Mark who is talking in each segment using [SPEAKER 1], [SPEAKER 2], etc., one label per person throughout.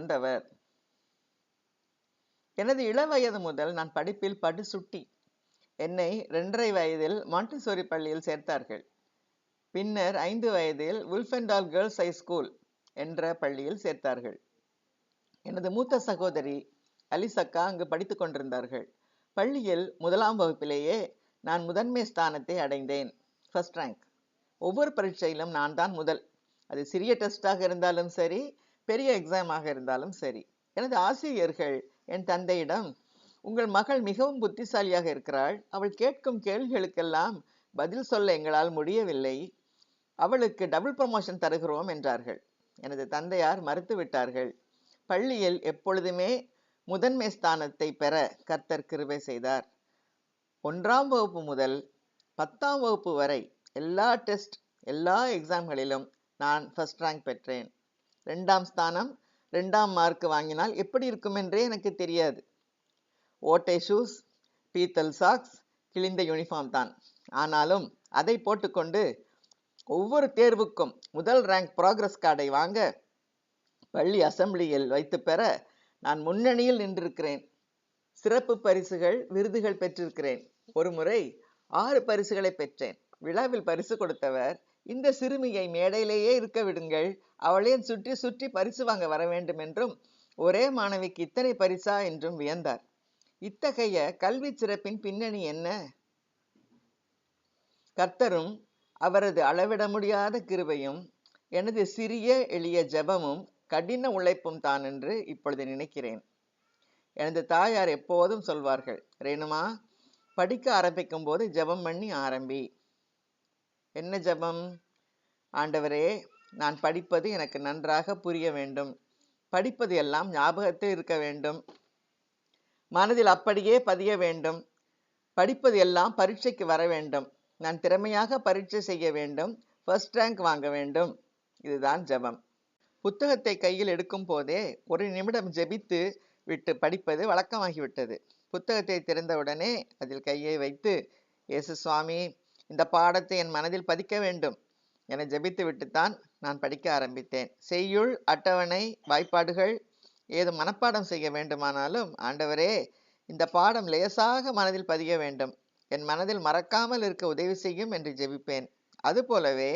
[SPEAKER 1] தந்தவர். எனது இளவயது முதல் நான் படிப்பில் படுசுட்டி. என்னை 2½ வயதில் மாண்டிசோரி பள்ளியில் சேர்த்தார்கள். பின்னர் 5 வயதில் வுல்ஃபென்டால் கேர்ள்ஸ் ஹை ஸ்கூல் என்ற பள்ளியில் சேர்த்தார்கள். எனது மூத்த சகோதரி அலிசக்கா அங்கு படித்துக் கொண்டிருந்தார்கள். பள்ளியில் 1ஆம் வகுப்பிலேயே நான் முதன்மை ஸ்தானத்தை அடைந்தேன். First rank. ஒவ்வொரு பரீட்சையிலும் நான் தான் முதல். அது சிறிய டெஸ்டாக இருந்தாலும் சரி, பெரிய எக்ஸாமாக இருந்தாலும் சரி. எனது ஆசிரியர்கள் என் தந்தையிடம், உங்கள் மகள் மிகவும் புத்திசாலியாக இருக்கிறாள், அவள் கேட்கும் கேள்விகளுக்கெல்லாம் பதில் சொல்ல எங்களால் முடியவில்லை, அவளுக்கு டபுள் ப்ரமோஷன் தருகிறோம் என்றார்கள். எனது தந்தையார் மறுத்து விட்டார்கள். பள்ளியில் எப்பொழுதுமே முதன்மை ஸ்தானத்தை பெற கர்த்தர் கிருபை செய்தார். 1ஆம் வகுப்பு முதல் 10ஆம் வகுப்பு வரை எல்லா டெஸ்ட், எல்லா எக்ஸாம்களிலும் நான் ஃபர்ஸ்ட் ரேங்க் பெற்றேன். 2ஆம் ஸ்தானம், 2ஆம் மார்க் வாங்கினால் எப்படி இருக்கும் என்றே எனக்கு தெரியாது. ஓட்டை ஷூஸ், பீத்தல் சாக்ஸ், கிழிந்த யூனிஃபார்ம் தான். ஆனாலும் அதை போட்டுக்கொண்டு ஒவ்வொரு தேர்வுக்கும் முதல் ரேங்க் ப்ராக்ரஸ் கார்டை வாங்க பள்ளி அசம்பிளியில் வைத்து பெற நான் முன்னணியில் நின்றிருக்கிறேன். சிறப்பு பரிசுகள், விருதுகள் பெற்றிருக்கிறேன். ஒரு முறை 6 பரிசுகளை பெற்றேன். விழாவில் பரிசு கொடுத்தவர், இந்த சிறுமியை மேடையிலேயே இருக்க விடுங்கள், அவளே சுற்றி சுற்றி பரிசு வாங்க வர வேண்டும் என்றும், ஒரே மாணவிக்கு இத்தனை பரிசா என்றும் வியந்தார். இத்தகைய கல்வி சிறப்பின் பின்னணி என்ன? கர்த்தரும் அவரது அளவிட முடியாத கிருபையும் எனது சிறிய எளிய ஜெபமும் கடின உழைப்பும் தான் என்று இப்பொழுது நினைக்கிறேன். எனது தாயார் எப்போதும் சொல்வார்கள், ரேணுமா, படிக்க ஆரம்பிக்கும் போது ஜெபம் பண்ணி ஆரம்பி. என்ன ஜெபம்? ஆண்டவரே, நான் படிப்பது எனக்கு நன்றாக புரிய வேண்டும், படிப்பது எல்லாம் ஞாபகத்தில் இருக்க வேண்டும், மனதில் அப்படியே பதிய வேண்டும், படிப்பது எல்லாம் பரீட்சைக்கு வர வேண்டும், நான் திறமையாக பரீட்சை செய்ய வேண்டும், ஃபர்ஸ்ட் ரேங்க் வாங்க வேண்டும். இதுதான் ஜெபம். புத்தகத்தை கையில் எடுக்கும் போதே 1 நிமிடம் ஜெபித்து விட்டு படிப்பது வழக்கமாகிவிட்டது. புத்தகத்தை திறந்தவுடனே அதில் கையை வைத்து, இயேசு சுவாமி, இந்த பாடத்தை என் மனதில் பதிக்க வேண்டும் என ஜெபித்து விட்டுத்தான் நான் படிக்க ஆரம்பித்தேன். செய்யுள், அட்டவணை, வாய்ப்பாடுகள் ஏதும் மனப்பாடம் செய்ய வேண்டுமானாலும், ஆண்டவரே, இந்த பாடம் லேசாக மனதில் பதிய வேண்டும், என் மனதில் மறக்காமல் இருக்க உதவி செய்யும் என்று ஜெபிப்பேன். அதுபோலவே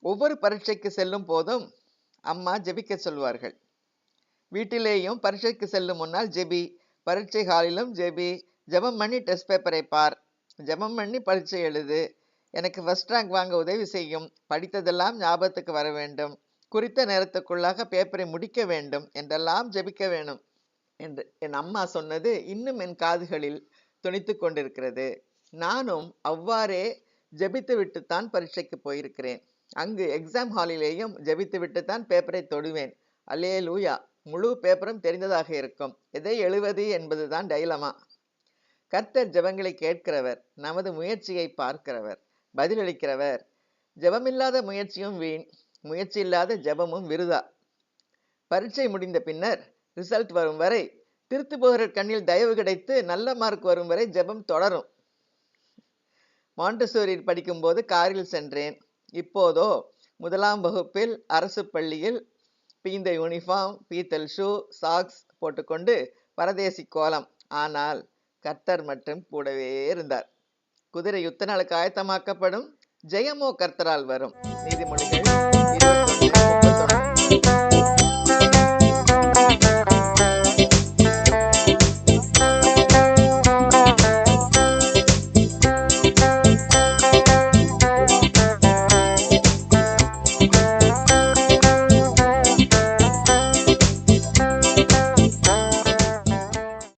[SPEAKER 1] ஒவ்வொரு பரீட்சைக்கு செல்லும் போதும் அம்மா ஜெபிக்க சொல்வார்கள். வீட்டிலேயும் பரீட்சைக்கு செல்லும் முன்னால் ஜெபி, பரீட்சை ஹாலிலும் ஜெபி, ஜெபம் பண்ணி டெஸ்ட் பேப்பரை பார், ஜெபம் பண்ணி பரீட்சை எழுது, எனக்கு ஃபர்ஸ்ட் ரேங்க் வாங்க உதவி செய்யும், படித்ததெல்லாம் ஞாபகத்துக்கு வர வேண்டும், குறித்த நேரத்துக்குள்ளாக பேப்பரை முடிக்க வேண்டும் என்றெல்லாம் ஜெபிக்க வேணும் என்று என் அம்மா சொன்னது இன்னும் என் காதுகளில் துணித்து கொண்டிருக்கிறது. நானும் அவ்வாறே ஜெபித்து விட்டுத்தான் பரீட்சைக்கு போயிருக்கிறேன். அங்கு எக்ஸாம் ஹாலிலேயும் ஜெபித்து விட்டுத்தான் பேப்பரை தொடுவேன். அல்லேலூயா, முழு பேப்பரும் தெரிந்ததாக இருக்கும். எதை எழுவது என்பதுதான் டைலமா. கர்த்தர் ஜெபங்களை கேட்கிறவர், நமது முயற்சியை பார்க்கிறவர், பதிலளிக்கிறவர். ஜெபமில்லாத முயற்சியும் வீண், முயற்சி இல்லாத ஜெபமும் விருதா. பரீட்சை முடிந்த பின்னர் ரிசல்ட் வரும் வரை, திருத்துபவர் கண்ணில் தயவு கிடைத்து நல்ல மார்க் வரும் வரை ஜெபம் தொடரும். மாண்டிசோரியில் படிக்கும்போது காரில் சென்றேன். இப்போதோ 1ஆம் வகுப்பில் அரசு பள்ளியில் பீந்த யூனிஃபார்ம், பீத்தல் ஷூ, சாக்ஸ் போட்டுக்கொண்டு பரதேசி கோலம். ஆனால் கர்த்தர் மட்டும் கூடவே இருந்தார். குதிரை யுத்த நாளுக்கு ஆயத்தமாக்கப்படும், ஜெயமோ கர்த்தரால் வரும். நீதிமொழிகள்